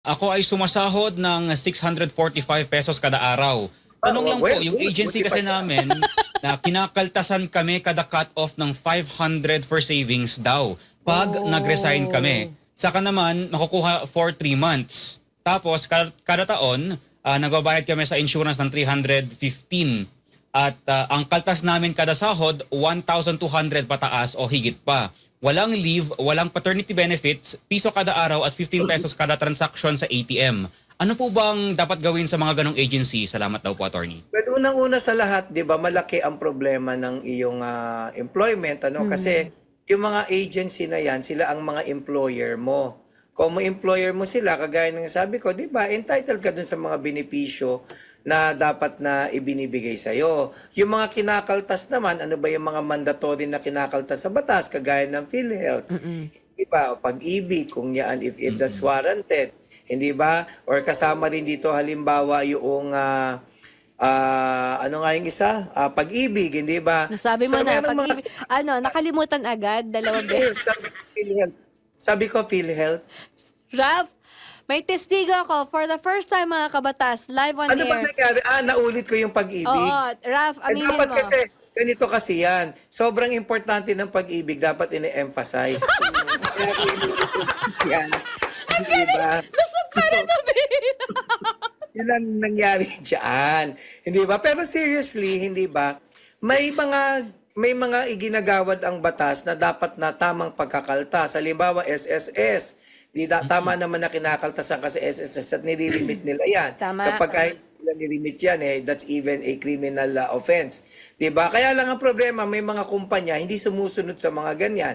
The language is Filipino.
Ako ay sumasahod ng 645 pesos kada araw. Ah, Tanong lang po, well, yung good. agency Buti pa kasi siya. namin na kinakaltasan kami kada cut-off ng 500 for savings daw pag nag-resign kami. Oh. Saka naman, makukuha for 3 months. Tapos, kada taon, nagbabayad kami sa insurance ng 315. At ang kaltas namin kada sahod, 1,200 pataas o higit pa. Walang leave, walang paternity benefits, piso kada araw at 15 pesos kada transaction sa ATM. Ano po bang dapat gawin sa mga ganong agency? Salamat daw po, attorney. Well, unang-una sa lahat, 'di ba, malaki ang problema ng iyong employment, ano? Kasi yung mga agency na 'yan, sila ang mga employer mo. Kung mo employer mo sila, kagaya ng sabi ko, 'di ba, entitled ka dun sa mga benepisyo na dapat na ibinibigay sa iyo. Yung mga kinakaltas naman, ano ba yung mga mandatory na kinakaltas sa batas, kagaya ng PhilHealth. Di ba? O pag-ibig, kung yan, if that's warranted. Hindi ba? Or kasama rin dito halimbawa yung ano nga yung isa? Pag-ibig, hindi ba? Nasabi mo So, na, merong mga... nakalimutan agad, dalawang beses. Sabi ko, PhilHealth. Ralph, may testigo ako for the first time mga kabatas, live on Ano ba air. nangyari? Naulit ko yung pag-ibig. Oo, Ralph, aminin Dapat mo. kasi, ganito kasi yan. Sobrang importante ng pag-ibig, dapat ine-emphasize. Kaya ko inulit yan. Diba? Lusog ka na nabi. Yun ang nangyari dyan. Hindi ba? Pero seriously, hindi ba? May mga iginagawad ang batas na dapat na tamang pagkakaltas. Halimbawa, SSS. Tama naman na kinakaltasan kasi SSS at nililimit nila yan. Tama. Kapag kahit nila nilimit yan, that's even a criminal offense. Diba? Kaya lang ang problema, may mga kumpanya hindi sumusunod sa mga ganyan.